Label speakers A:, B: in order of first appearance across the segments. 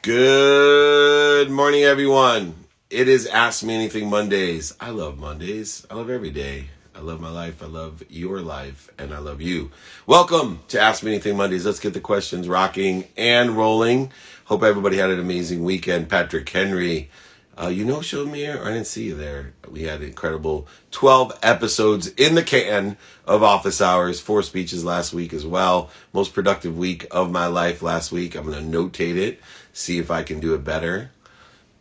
A: Good morning, everyone. It is Ask Me Anything Mondays. I love Mondays. I love every day. I love my life. I love your life. And I love you. Welcome to Ask Me Anything Mondays. Let's get the questions rocking and rolling. Hope everybody had an amazing weekend. Patrick Henry, showed me here. I didn't see you there. We had an incredible 12 episodes in the can of Office Hours, 4 speeches last week as well. Most productive week of my life last week. I'm going to notate it, see if I can do it better.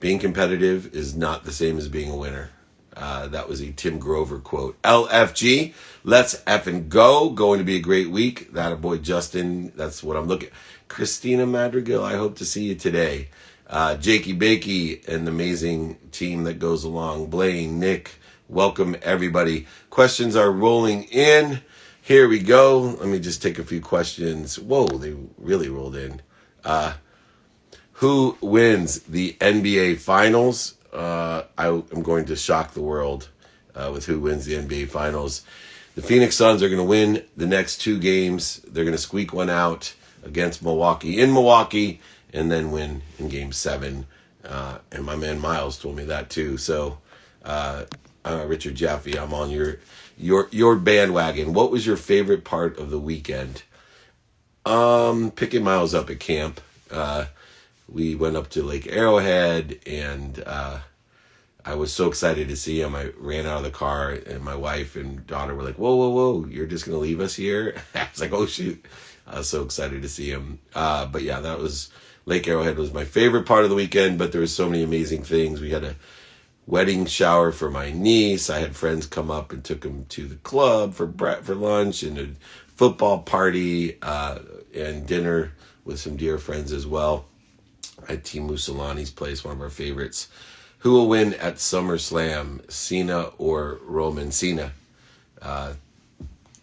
A: Being competitive is not the same as being a winner. That was a Tim Grover quote. LFG, let's effing go. Going to be a great week. That boy Justin, that's what I'm looking. Christina Madrigal, I hope to see you today. Jakey, bakey, an amazing team that goes along. Blaine, Nick, welcome everybody. Questions are rolling in. Here we go. Let me just take a few questions. Whoa, they really rolled in. Who wins the NBA Finals? I'm going to shock the world with who wins the NBA Finals. The Phoenix Suns are going to win the next 2 games. They're going to squeak one out against Milwaukee in Milwaukee and then win in Game 7. And my man Miles told me that too. So, Richard Jaffe, I'm on your bandwagon. What was your favorite part of the weekend? Picking Miles up at camp. We went up to Lake Arrowhead, and I was so excited to see him. I ran out of the car, and my wife and daughter were like, whoa, you're just going to leave us here? I was like, oh, shoot. I was so excited to see him. But yeah, that was Lake Arrowhead was my favorite part of the weekend, but there was so many amazing things. We had a wedding shower for my niece. I had friends come up and took them to the club for lunch, and a football party and dinner with some dear friends as well at Team Usolani's place, one of our favorites. Who will win at SummerSlam, Cena or Roman? Cena.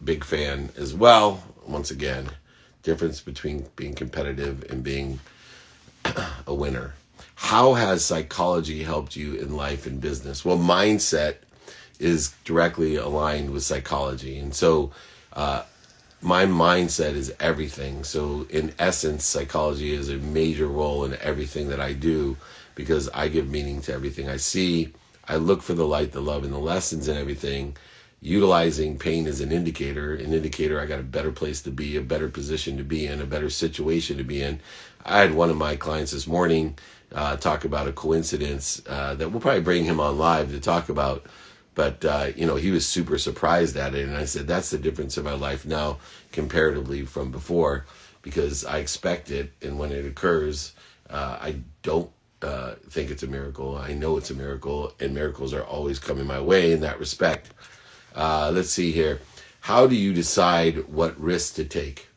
A: Big fan as well. Once again, difference between being competitive and being a winner. How has psychology helped you in life and business? Well, mindset is directly aligned with psychology. And so my mindset is everything. So in essence, psychology is a major role in everything that I do because I give meaning to everything I see. I look for the light, the love, and the lessons in everything. Utilizing pain as an indicator I got a better place to be, a better position to be in, a better situation to be in. I had one of my clients this morning talk about a coincidence that we'll probably bring him on live to talk about. But, he was super surprised at it. And I said, that's the difference in my life now comparatively from before, because I expect it. And when it occurs, I don't think it's a miracle. I know it's a miracle, and miracles are always coming my way in that respect. Let's see here. How do you decide what risks to take?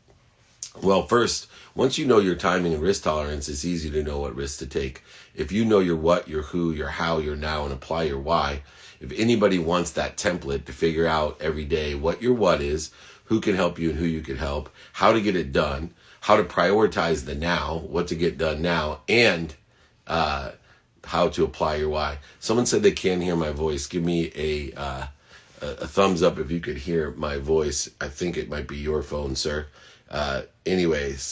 A: Well, first, once you know your timing and risk tolerance, it's easy to know what risks to take. If you know your what, your who, your how, your now, and apply your why, if anybody wants that template to figure out every day what your what is, who can help you and who you can help, how to get it done, how to prioritize the now, what to get done now, and how to apply your why. Someone said they can't hear my voice. Give me a thumbs up if you could hear my voice. I think it might be your phone, sir. That's anyone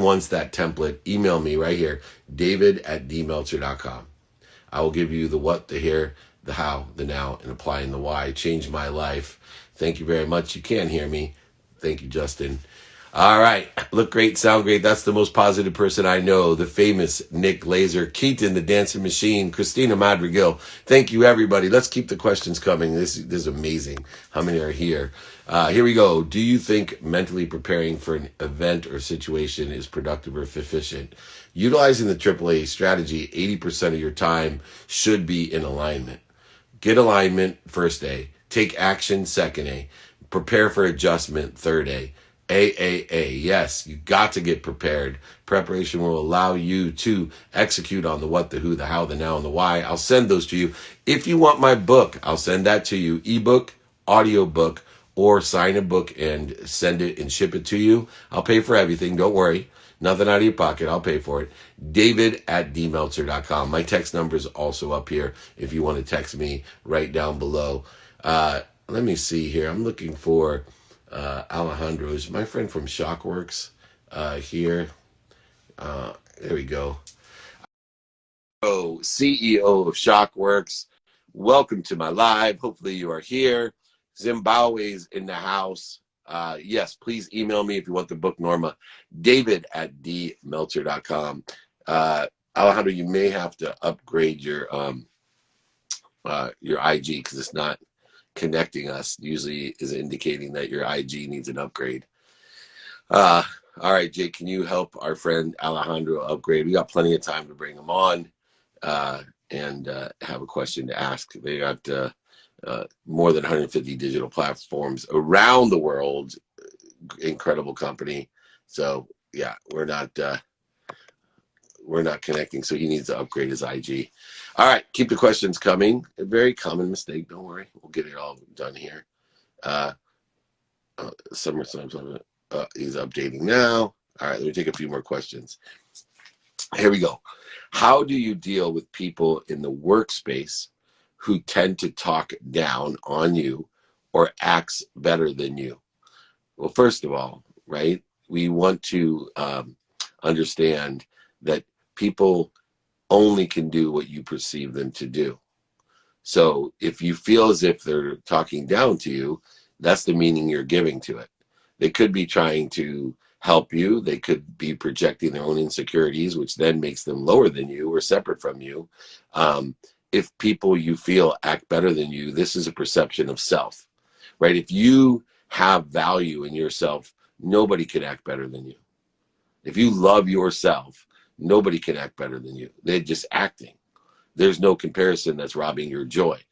A: wants that template, email me right here, david@dmeltzer.com. I will give you the what, the here, the how, the now, and applying the why. Changed my life. Thank you very much. You can hear me. Thank you, Justin. All right. Look great, sound great. That's the most positive person I know. The famous Nick Laser, Keaton, the dancing machine, Christina Madrigal. Thank you, everybody. Let's keep the questions coming. This is amazing how many are here. Here we go. Do you think mentally preparing for an event or situation is productive or efficient? Utilizing the AAA strategy, 80% of your time should be in alignment. Get alignment, first A. Take action, second A. Prepare for adjustment, third A. AAA. Yes, you got to get prepared. Preparation will allow you to execute on the what, the who, the how, the now, and the why. I'll send those to you. If you want my book, I'll send that to you. Ebook, audiobook, or sign a book and send it and ship it to you. I'll pay for everything. Don't worry. Nothing out of your pocket. I'll pay for it. David@dmeltzer.com. My text number is also up here if you want to text me right down below. Let me see here. I'm looking for Alejandro's, my friend from Shockworks here. There we go. Oh, CEO of Shockworks. Welcome to my live. Hopefully you are here. Zimbabwe's in the house. Yes, please email me if you want the book, Norma. David@dmeltzer.com. Alejandro, you may have to upgrade your IG because it's not connecting us. Usually is indicating that your IG needs an upgrade. All right, Jake, can you help our friend Alejandro upgrade? We got plenty of time to bring him on and have a question to ask. They got more than 150 digital platforms around the world. Incredible company. So yeah, we're not connecting, so he needs to upgrade his IG. All right, keep the questions coming. A very common mistake. Don't worry, we'll get it all done here. SummerSlam. He's updating now. All right, let me take a few more questions. Here we go. How do you deal with people in the workspace who tend to talk down on you or acts better than you? Well, first of all, right, we want to understand that people only can do what you perceive them to do. So if you feel as if they're talking down to you, that's the meaning you're giving to it. They could be trying to help you. They could be projecting their own insecurities, which then makes them lower than you or separate from you. If people you feel act better than you, this is a perception of self, right? If you have value in yourself, nobody can act better than you. If you love yourself, nobody can act better than you. They're just acting. There's no comparison that's robbing your joy.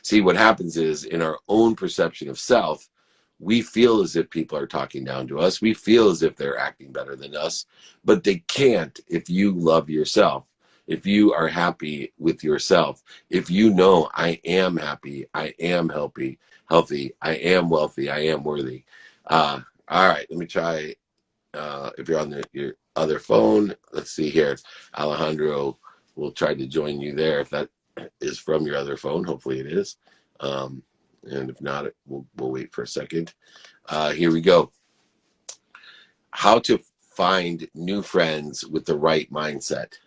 A: See, what happens is in our own perception of self, we feel as if people are talking down to us. We feel as if they're acting better than us, but they can't if you love yourself. If you are happy with yourself, if you know I am happy, I am healthy, I am wealthy, I am worthy. All right, let me try. If you're on your other phone, let's see here. Alejandro will try to join you there if that is from your other phone. Hopefully it is. And if not, we'll wait for a second. Here we go. How to find new friends with the right mindset.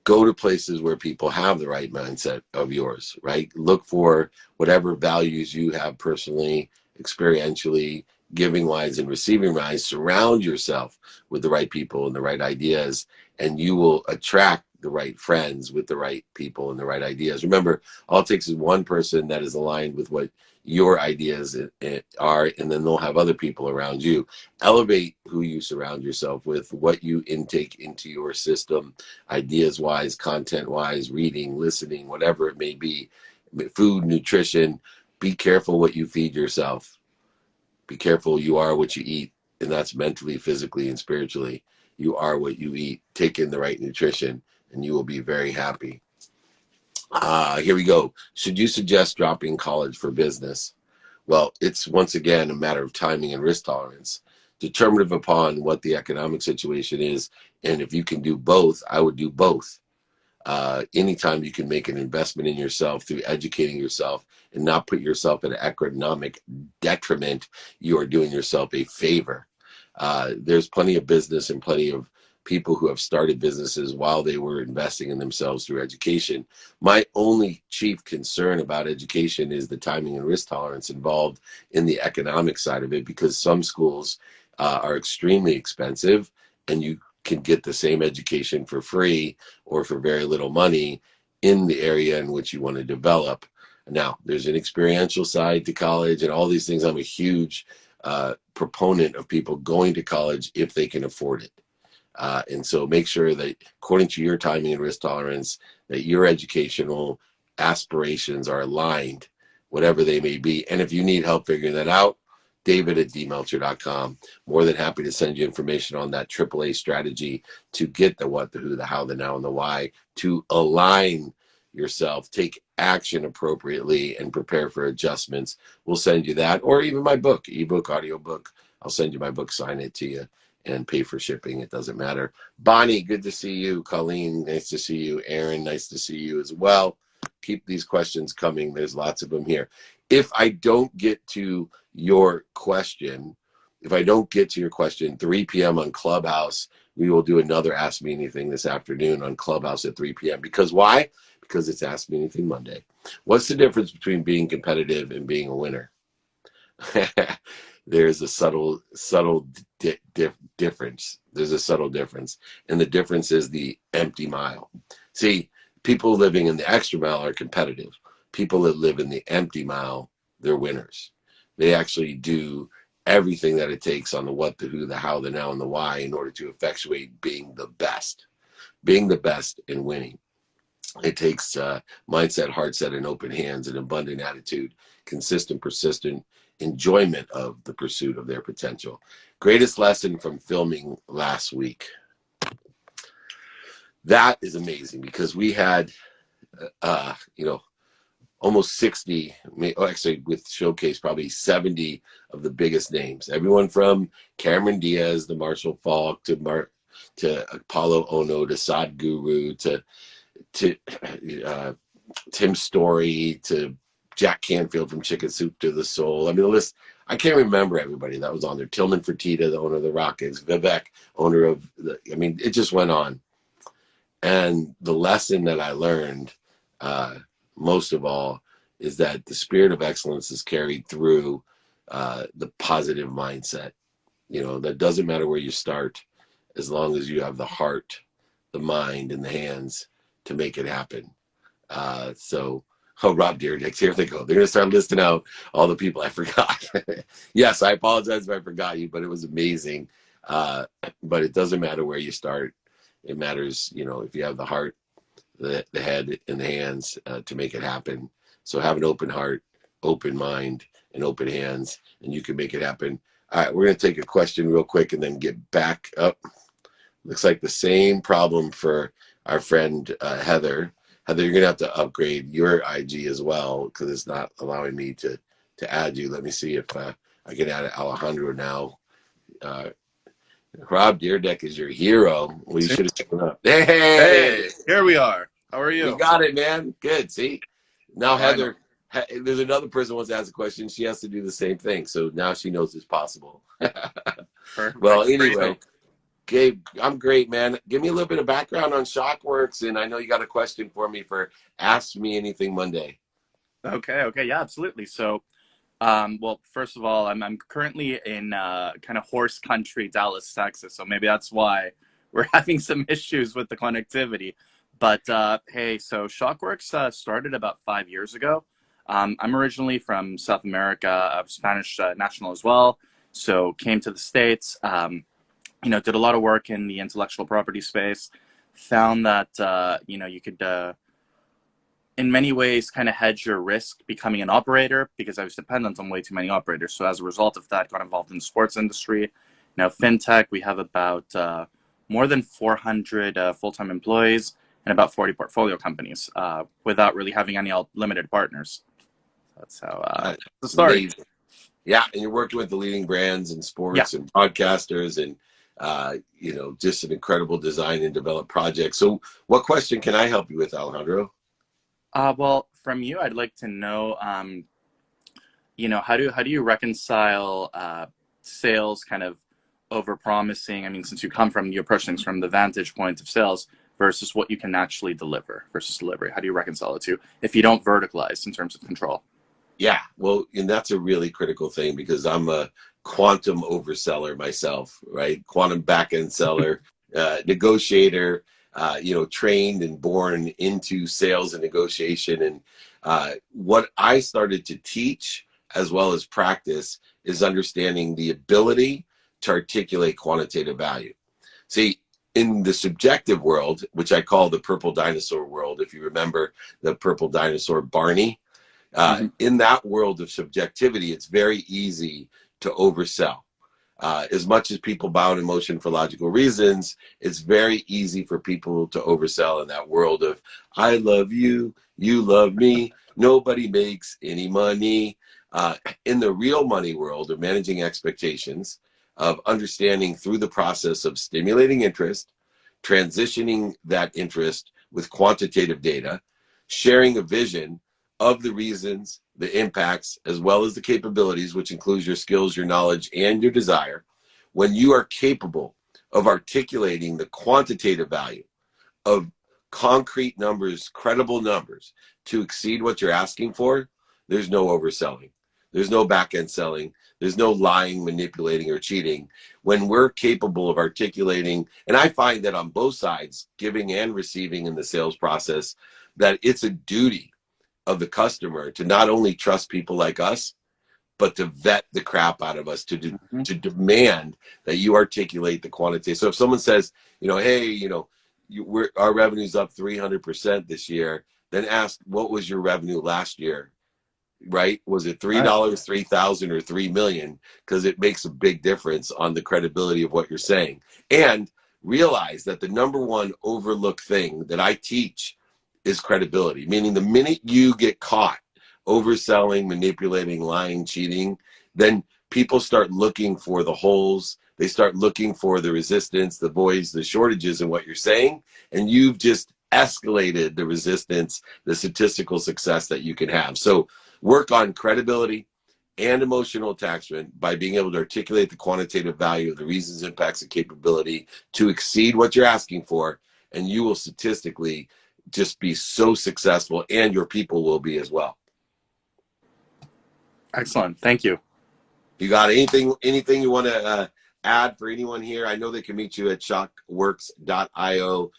A: Go to places where people have the right mindset of yours, right? Look for whatever values you have personally, experientially, giving wise and receiving wise. Surround yourself with the right people and the right ideas, and you will attract the right friends with the right people and the right ideas. Remember, all it takes is one person that is aligned with what your ideas are, and then they'll have other people around you. Elevate who you surround yourself with, what you intake into your system, ideas wise, content wise, reading, listening, whatever it may be, food, nutrition. Be careful what you feed yourself. Be careful, you are what you eat, and that's mentally, physically, and spiritually. You are what you eat. Take in the right nutrition, and you will be very happy. Here we go. Should you suggest dropping college for business? Well, it's once again a matter of timing and risk tolerance, determinative upon what the economic situation is. And if you can do both, I would do both. Anytime you can make an investment in yourself through educating yourself and not put yourself at an economic detriment, you are doing yourself a favor. There's plenty of business and plenty of people who have started businesses while they were investing in themselves through education. My only chief concern about education is the timing and risk tolerance involved in the economic side of it, because some schools are extremely expensive and you can get the same education for free or for very little money in the area in which you want to develop. Now, there's an experiential side to college and all these things. I'm a huge proponent of people going to college if they can afford it. And so make sure that according to your timing and risk tolerance, that your educational aspirations are aligned, whatever they may be. And if you need help figuring that out, David@dmeltzer.com. More than happy to send you information on that AAA strategy to get the what, the who, the how, the now, and the why, to align yourself, take action appropriately, and prepare for adjustments. We'll send you that, or even my book, ebook, audiobook. I'll send you my book, sign it to you, and pay for shipping. It doesn't matter. Bonnie, good to see you. Colleen, nice to see you. Aaron, nice to see you as well. Keep these questions coming. There's lots of them here. If I don't get to your question, 3 p.m. on Clubhouse, we will do another Ask Me Anything this afternoon on Clubhouse at 3 p.m. Because why? Because it's Ask Me Anything Monday. What's the difference between being competitive and being a winner? There's a subtle difference. There's a subtle difference. And the difference is the empty mile. See, people living in the extra mile are competitive. People that live in the empty mile, they're winners. They actually do everything that it takes on the what, the who, the how, the now, and the why in order to effectuate being the best and winning. It takes mindset, heart set, and open hands, an abundant attitude, consistent, persistent enjoyment of the pursuit of their potential. Greatest lesson from filming last week. That is amazing because we had, almost 60, actually with Showcase, probably 70 of the biggest names. Everyone from Cameron Diaz, the Marshall Falk, to Apollo Ono, to Sadhguru, to Tim Story, to Jack Canfield from Chicken Soup to the Soul. I mean, the list, I can't remember everybody that was on there. Tillman Fertitta, the owner of the Rockets, Vivek, owner of it just went on. And the lesson that I learned, most of all, is that the spirit of excellence is carried through the positive mindset. That doesn't matter where you start, as long as you have the heart, the mind, and the hands to make it happen. Rob Deerdick, here they go. They're going to start listing out all the people I forgot. Yes, I apologize if I forgot you, but it was amazing. But it doesn't matter where you start. It matters, if you have the heart, the head, and the hands to make it happen. So have an open heart, open mind, and open hands, and you can make it happen. All right, we're going to take a question real quick and then get back up. Looks like the same problem for our friend Heather. Heather, you're going to have to upgrade your IG as well because it's not allowing me to add you. Let me see if I can add Alejandro now. Rob Deerdeck is your hero. Well, you should have taken up.
B: Hey, here we are. How are you?
A: You got it, man. Good. See? Now, Heather, there's another person who wants to ask a question. She has to do the same thing. So now she knows it's possible.
B: Perfect.
A: Well, anyway, Gabe, I'm great, man. Give me a little bit of background on Shockworks, and I know you got a question for me for Ask Me Anything Monday.
B: Okay, yeah, absolutely. So, well, first of all, I'm currently in kind of horse country, Dallas, Texas. So maybe that's why we're having some issues with the connectivity. But hey, so Shockworks started about 5 years ago. I'm originally from South America, I'm Spanish national as well. So came to the States. Did a lot of work in the intellectual property space, found that, you could, in many ways, kind of hedge your risk becoming an operator because I was dependent on way too many operators. So as a result of that, got involved in the sports industry. Now, FinTech, we have about more than 400 full-time employees and about 40 portfolio companies without really having any limited partners. That's how the story.
A: Amazing. Yeah, and you're working with the leading brands in sports and broadcasters and just an incredible design and develop project. So what question can I help you with, Alejandro?
B: Well, from you, I'd like to know, how do you reconcile sales kind of over promising? I mean, since you approach things from the vantage point of sales versus what you can actually deliver versus delivery. How do you reconcile the two if you don't verticalize in terms of control?
A: Yeah, well, and that's a really critical thing because I'm a quantum overseller myself, right? Quantum back-end seller, negotiator, trained and born into sales and negotiation. And what I started to teach as well as practice is understanding the ability to articulate quantitative value. See, in the subjective world, which I call the purple dinosaur world, if you remember the purple dinosaur Barney, in that world of subjectivity, it's very easy to oversell. As much as people bow in emotion for logical reasons, it's very easy for people to oversell in that world of I love you, you love me, nobody makes any money. In the real money world of managing expectations, of understanding through the process of stimulating interest, transitioning that interest with quantitative data, sharing a vision of the reasons, the impacts, as well as the capabilities, which includes your skills, your knowledge, and your desire. When you are capable of articulating the quantitative value of concrete numbers, credible numbers to exceed what you're asking for, there's no overselling. There's no back end selling. There's no lying, manipulating, or cheating. When we're capable of articulating, and I find that on both sides, giving and receiving in the sales process, that it's a duty of the customer to not only trust people like us, but to vet the crap out of us, to demand that you articulate the quantity. So if someone says, hey, our revenue's up 300% this year, then ask, what was your revenue last year? Right? Was it $3,
B: Right.
A: 3,000, or 3 million? Because it makes a big difference on the credibility of what you're saying. And realize that the number one overlooked thing that I teach is credibility, meaning the minute you get caught overselling, manipulating, lying, cheating, then people start looking for the holes. They start looking for the resistance, the voids, the shortages in what you're saying. And you've just escalated the resistance, the statistical success that you can have. So work on credibility and emotional attachment by being able to articulate the quantitative value of the reasons, impacts, and capability to exceed what you're asking for. And you will statistically just be so successful, and your people will be as well.
B: Excellent. Thank you.
A: You got anything you want to add for anyone here? I know they can meet you at shockworks.io.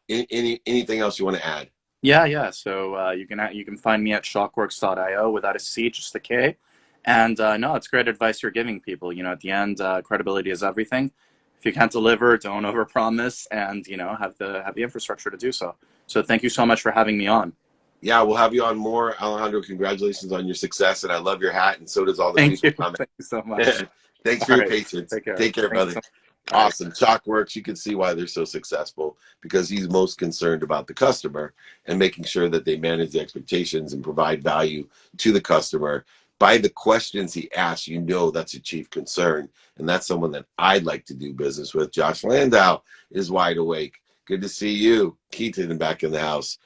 A: Anything else you want to add?
B: Yeah. So you can find me at shockworks.io without a C, just a K. And no, it's great advice you're giving people. At the end, credibility is everything. If you can't deliver, don't overpromise, and have the infrastructure to do so. So thank you so much for having me on.
A: Yeah, we'll have you on more, Alejandro. Congratulations on your success, and I love your hat, and so does all the people coming.
B: Thank you so much.
A: Thanks for your patience. Take care, brother. Awesome. Shockworks, you can see why they're so successful, because he's most concerned about the customer and making sure that they manage the expectations and provide value to the customer. By the questions he asks, that's a chief concern, and that's someone that I'd like to do business with. Josh Landau is wide awake. Good to see you. Keaton back in the house.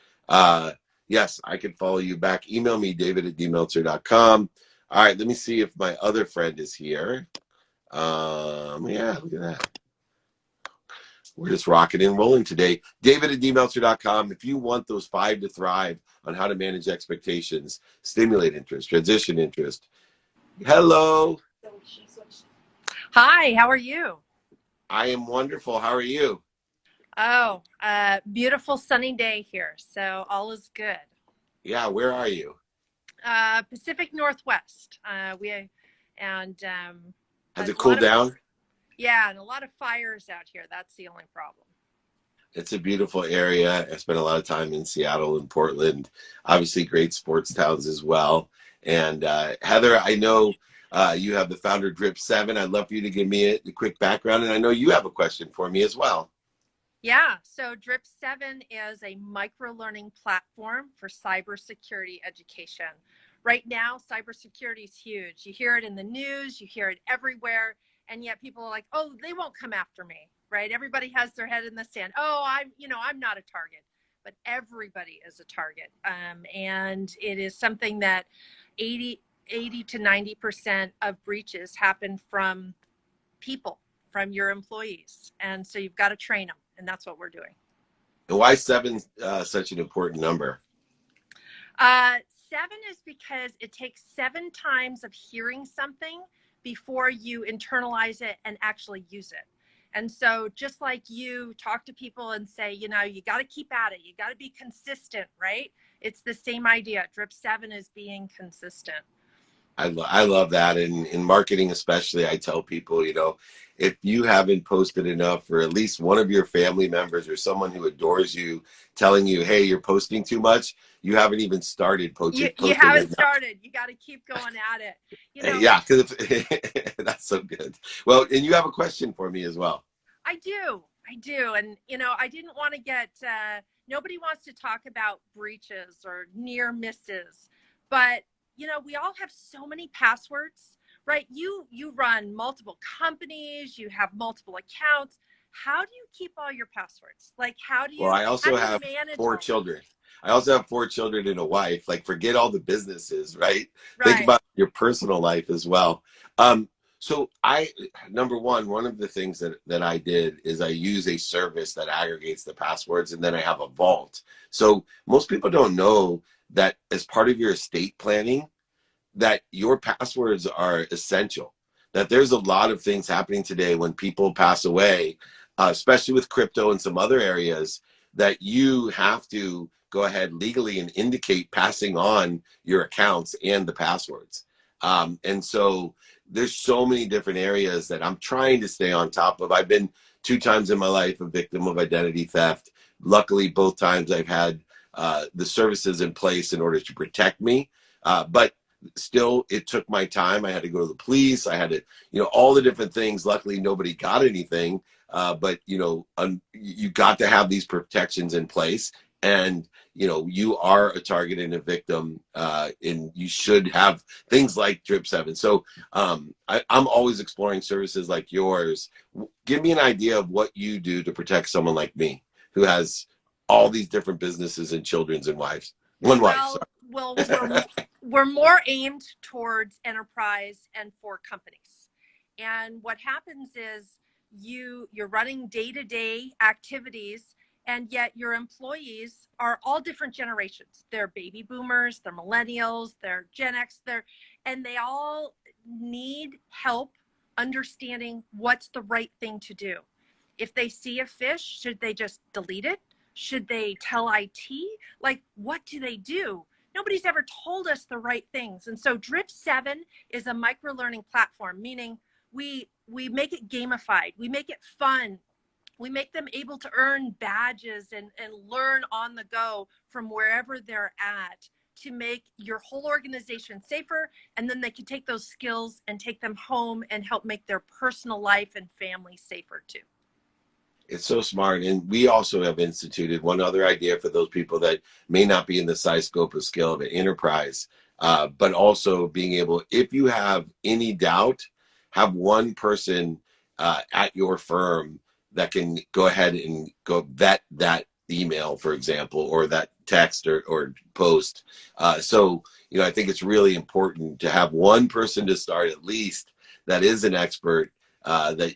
A: Yes, I can follow you back. Email me, david@dmeltzer.com. All right, let me see if my other friend is here. Yeah, look at that. We're just rocking and rolling today. David@dmeltzer.com. If you want those 5 to thrive on how to manage expectations, stimulate interest, transition interest. Hello.
C: Hi, how are you?
A: I am wonderful. How are you?
C: Oh, beautiful sunny day here, so all is good.
A: Yeah, where are you?
C: Pacific Northwest.
A: Has it cooled down?
C: Yeah, and a lot of fires out here. That's the only problem.
A: It's a beautiful area. I spent a lot of time in Seattle and Portland. Obviously, great sports towns as well. And Heather, I know you have the founder Drip 7. I'd love for you to give me a quick background, and I know you have a question for me as well.
C: Yeah, so Drip 7 is a micro-learning platform for cybersecurity education. Right now, cybersecurity is huge. You hear it in the news, you hear it everywhere, and yet people are like, oh, they won't come after me, right? Everybody has their head in the sand. Oh, I'm not a target, but everybody is a target. And it is something that 80 to 90% of breaches happen from people, from your employees. And so you've got to train them. And that's what we're doing.
A: And why 7 such an important number?
C: 7 is because it takes 7 times of hearing something before you internalize it and actually use it. And so just like you talk to people and say, you got to keep at it. You got to be consistent, right? It's the same idea. Drip 7 is being consistent.
A: I love that. And in marketing especially, I tell people, if you haven't posted enough for at least one of your family members or someone who adores you telling you, hey, you're posting too much, you haven't even started posting.
C: You haven't started. You got to keep going at it.
A: Yeah, because that's so good. Well, and you have a question for me as well.
C: I do. And, I didn't want to get, nobody wants to talk about breaches or near misses, but we all have so many passwords, right? You run multiple companies, you have multiple accounts. How do you keep all your passwords? Like, how do you?
A: Well, I also have 4 children. I also have 4 children and a wife. Like, forget all the businesses, right? Think about your personal life as well. So number one of the things that I did is I use a service that aggregates the passwords, and then I have a vault. So most people don't know that as part of your estate planning, that your passwords are essential. That there's a lot of things happening today when people pass away, especially with crypto and some other areas, that you have to go ahead legally and indicate passing on your accounts and the passwords. And so there's so many different areas that I'm trying to stay on top of. I've been 2 times in my life a victim of identity theft. Luckily, both times I've had the services in place in order to protect me. But still, it took my time. I had to go to the police. I had to, all the different things. Luckily, nobody got anything. But, you got to have these protections in place. And, you are a target and a victim, and you should have things like Drip 7. So I'm always exploring services like yours. Give me an idea of what you do to protect someone like me who has all these different businesses and children's and wives. One wife.
C: Well, we're more aimed towards enterprise and for companies. And what happens is you're running day-to-day activities, and yet your employees are all different generations. They're baby boomers, they're millennials, they're Gen X, and they all need help understanding what's the right thing to do. If they see a fish, should they just delete it? Should they tell IT? Like, what do they do? Nobody's ever told us the right things. And so Drip 7 is a micro-learning platform, meaning we make it gamified. We make it fun. We make them able to earn badges and learn on the go from wherever they're at to make your whole organization safer. And then they can take those skills and take them home and help make their personal life and family safer too.
A: It's so smart. And we also have instituted one other idea for those people that may not be in the size, scope, of scale of an enterprise, but also being able, if you have any doubt, have one person at your firm that can go ahead and go vet that email, for example, or that text or post. So, I think it's really important to have one person to start at least that is an expert that,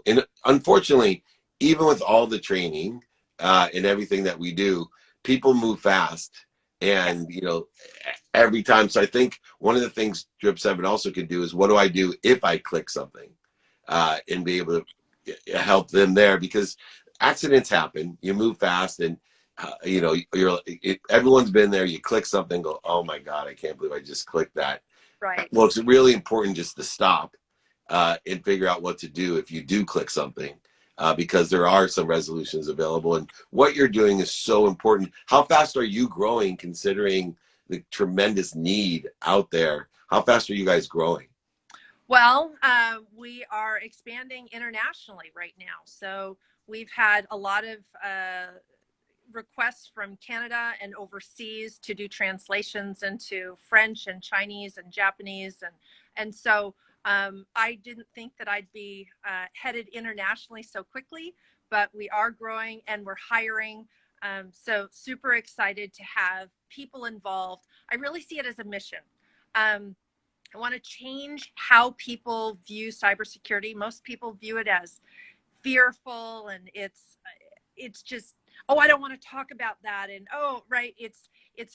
A: and unfortunately, even with all the training and everything that we do, people move fast. And, every time. So I think one of the things Drip 7 also can do is, what do I do if I click something and be able to help them there? Because accidents happen. You move fast and, everyone's been there. You click something, go, oh my God, I can't believe I just clicked that.
C: Right.
A: Well, it's really important just to stop and figure out what to do if you do click something. Because there are some resolutions available, and what you're doing is so important. How fast are you growing considering the tremendous need out there? How fast are you guys growing?
C: Well, we are expanding internationally right now. So we've had a lot of requests from Canada and overseas to do translations into French and Chinese and Japanese. And so I didn't think that I'd be headed internationally so quickly, but we are growing and we're hiring. So super excited to have people involved. I really see it as a mission. I want to change how people view cybersecurity. Most people view it as fearful, and it's just, oh, I don't want to talk about that. And right, it's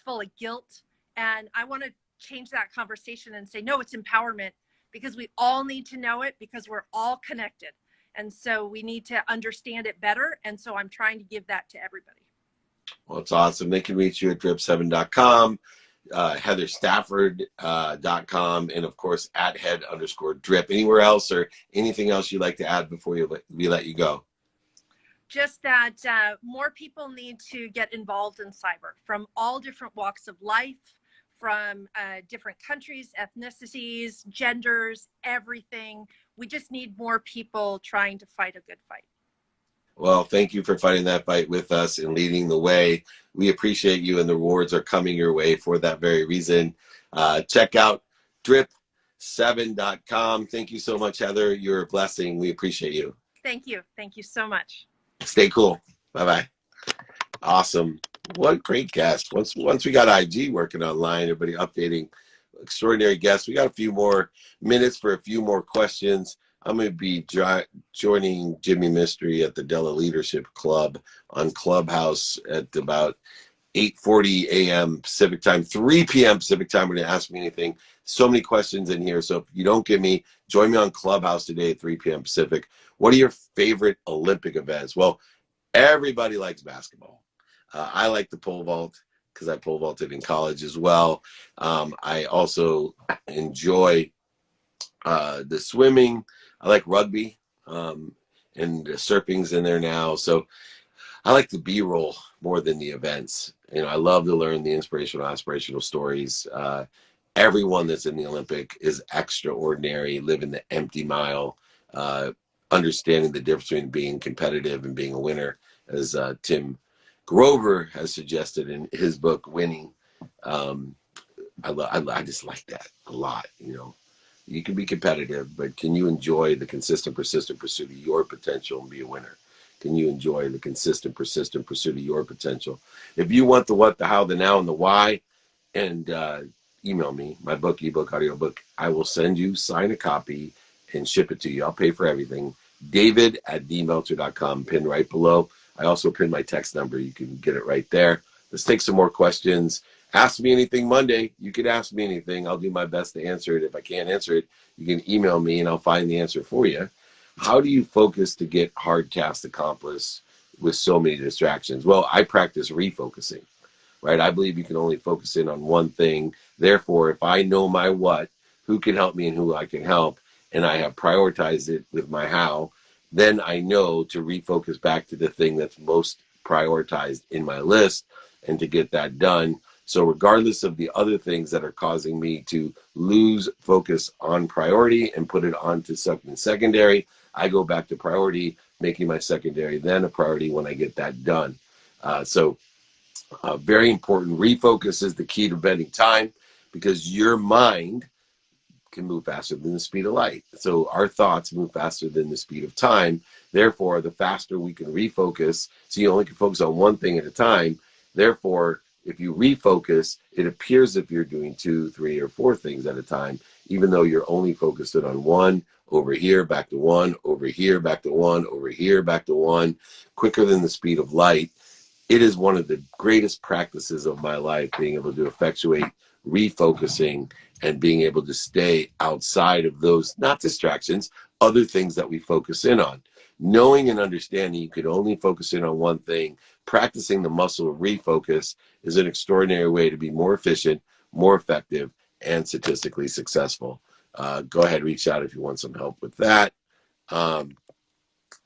C: full of guilt. And I want to change that conversation and say, no, it's empowerment. Because we all need to know it, because we're all connected. And so we need to understand it better. And so I'm trying to give that to everybody.
A: Well, it's awesome. They can reach you at drip7.com, heatherstafford.com, and of course at head_drip. Anywhere else or anything else you'd like to add before we let you go?
C: Just that more people need to get involved in cyber from all different walks of life, from different countries, ethnicities, genders, everything. We just need more people trying to fight a good fight.
A: Well, thank you for fighting that fight with us and leading the way. We appreciate you, and the rewards are coming your way for that very reason. Check out drip7.com. Thank you so much, Heather. You're a blessing. We appreciate you.
C: Thank you. Thank you so much.
A: Stay cool. Bye-bye. Awesome. What great guest. Once we got IG working online, everybody updating extraordinary guest. We got a few more minutes for a few more questions. I'm going to be joining Jimmy Mystery at the Della Leadership Club on Clubhouse at about 8:40 a.m. Pacific time, 3 p.m. Pacific time. We're going to ask me anything. So many questions in here. So if you don't get me, join me on Clubhouse today at 3 p.m. Pacific. What are your favorite Olympic events? Well, everybody likes basketball. I like the pole vault because I pole vaulted in college as well. I also enjoy the swimming. I like rugby, and the surfing's in there now. So I like the B-roll more than the events. You know, I love to learn the inspirational, aspirational stories. Everyone that's in the Olympic is extraordinary, living the empty mile, understanding the difference between being competitive and being a winner, as Tim Grover has suggested in his book, Winning. I just like that a lot, you know. You can be competitive, but can you enjoy the consistent, persistent pursuit of your potential and be a winner? Can you enjoy the consistent, persistent pursuit of your potential? If you want the what, the how, the now, and the why, and email me, my book, ebook, audiobook, I will send you, sign a copy, and ship it to you. I'll pay for everything. David@dmeltzer.com, pinned right below. I also pinned my text number. You can get it right there. Let's take some more questions. Ask me anything Monday. You can ask me anything. I'll do my best to answer it. If I can't answer it, you can email me and I'll find the answer for you. How do you focus to get hard tasks accomplished with so many distractions? Well, I practice refocusing, right? I believe you can only focus in on one thing. Therefore, if I know my what, who can help me and who I can help, and I have prioritized it with my how, then I know to refocus back to the thing that's most prioritized in my list and to get that done. So regardless of the other things that are causing me to lose focus on priority and put it on to something secondary, I go back to priority, making my secondary then a priority when I get that done. Very important. Refocus is the key to bending time, because your mind can move faster than the speed of light. So our thoughts move faster than the speed of time. Therefore, the faster we can refocus, so you only can focus on one thing at a time. Therefore, if you refocus, it appears if you're doing 2, 3, or 4 things at a time, even though you're only focused on one, over here, back to one, over here, back to one, over here, back to one, quicker than the speed of light. It is one of the greatest practices of my life, being able to effectuate refocusing and being able to stay outside of those, not distractions, other things that we focus in on. Knowing and understanding you can only focus in on one thing, practicing the muscle of refocus is an extraordinary way to be more efficient, more effective, and statistically successful. Go ahead, reach out if you want some help with that.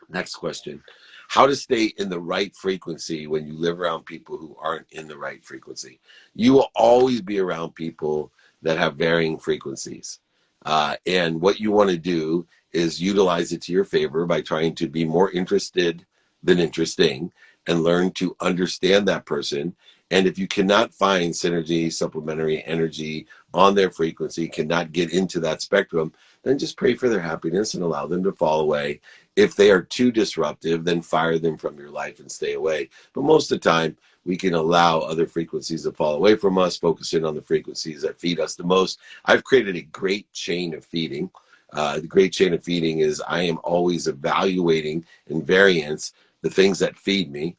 A: Next question. How to stay in the right frequency when you live around people who aren't in the right frequency. You will always be around people that have varying frequencies. And what you want to do is utilize it to your favor by trying to be more interested than interesting and learn to understand that person. And if you cannot find synergy, supplementary energy on their frequency, cannot get into that spectrum, then just pray for their happiness and allow them to fall away. If they are too disruptive, then fire them from your life and stay away. But most of the time, we can allow other frequencies to fall away from us, focus in on the frequencies that feed us the most. I've created a great chain of feeding. The great chain of feeding is I am always evaluating in variance the things that feed me,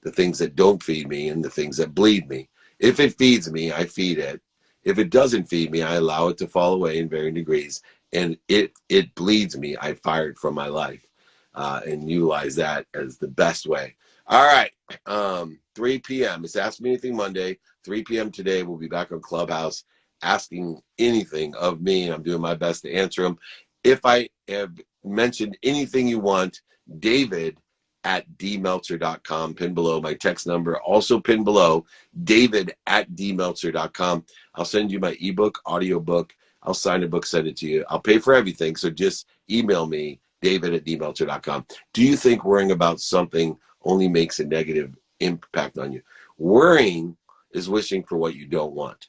A: the things that don't feed me, and the things that bleed me. If it feeds me, I feed it. If it doesn't feed me, I allow it to fall away in varying degrees. And it bleeds me, I fire it from my life and utilize that as the best way. All right, 3 p.m. It's Ask Me Anything Monday, 3 p.m. today. We'll be back on Clubhouse asking anything of me, and I'm doing my best to answer them. If I have mentioned anything you want, David@dmeltzer.com, pin below. My text number also pin below, David@dmeltzer.com. I'll send you my ebook, audiobook. I'll sign a book, send it to you. I'll pay for everything, so just email me, David@dmeltzer.com. Do you think worrying about something only makes a negative impact on you? Worrying is wishing for what you don't want.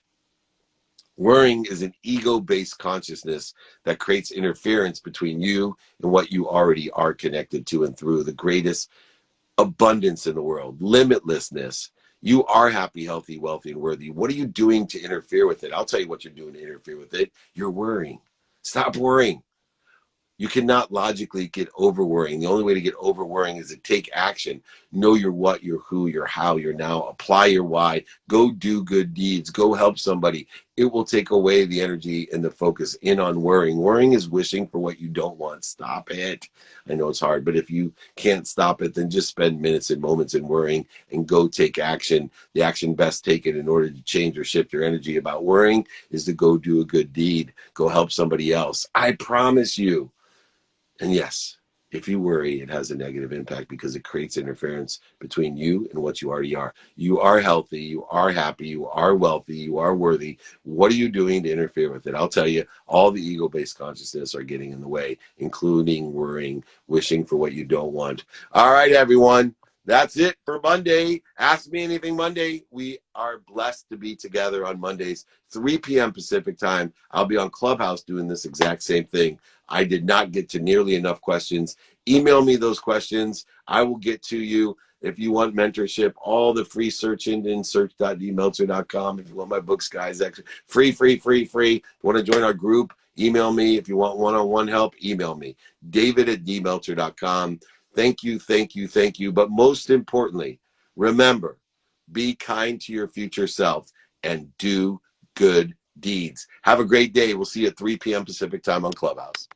A: Worrying is an ego-based consciousness that creates interference between you and what you already are connected to and through. The greatest abundance in the world, limitlessness. You are happy, healthy, wealthy, and worthy. What are you doing to interfere with it? I'll tell you what you're doing to interfere with it. You're worrying. Stop worrying. You cannot logically get over worrying. The only way to get over worrying is to take action. Know your what, your who, your how, your now. Apply your why. Go do good deeds. Go help somebody. It will take away the energy and the focus in on worrying. Worrying is wishing for what you don't want. Stop it. I know it's hard, but if you can't stop it, then just spend minutes and moments in worrying and go take action. The action best taken in order to change or shift your energy about worrying is to go do a good deed. Go help somebody else. I promise you. And yes, if you worry, it has a negative impact because it creates interference between you and what you already are. You are healthy, you are happy, you are wealthy, you are worthy. What are you doing to interfere with it? I'll tell you, all the ego-based consciousness are getting in the way, including worrying, wishing for what you don't want. All right, everyone. That's it for Monday. Ask Me Anything Monday. We are blessed to be together on Mondays, 3 p.m. Pacific time. I'll be on Clubhouse doing this exact same thing. I did not get to nearly enough questions. Email me those questions. I will get to you. If you want mentorship, all the free search engine, search.dmeltzer.com. If you want my books, guys, free. If you want to join our group, email me. If you want one-on-one help, email me. David@dmeltzer.com. Thank you. But most importantly, remember, be kind to your future self and do good deeds. Have a great day. We'll see you at 3 p.m. Pacific time on Clubhouse.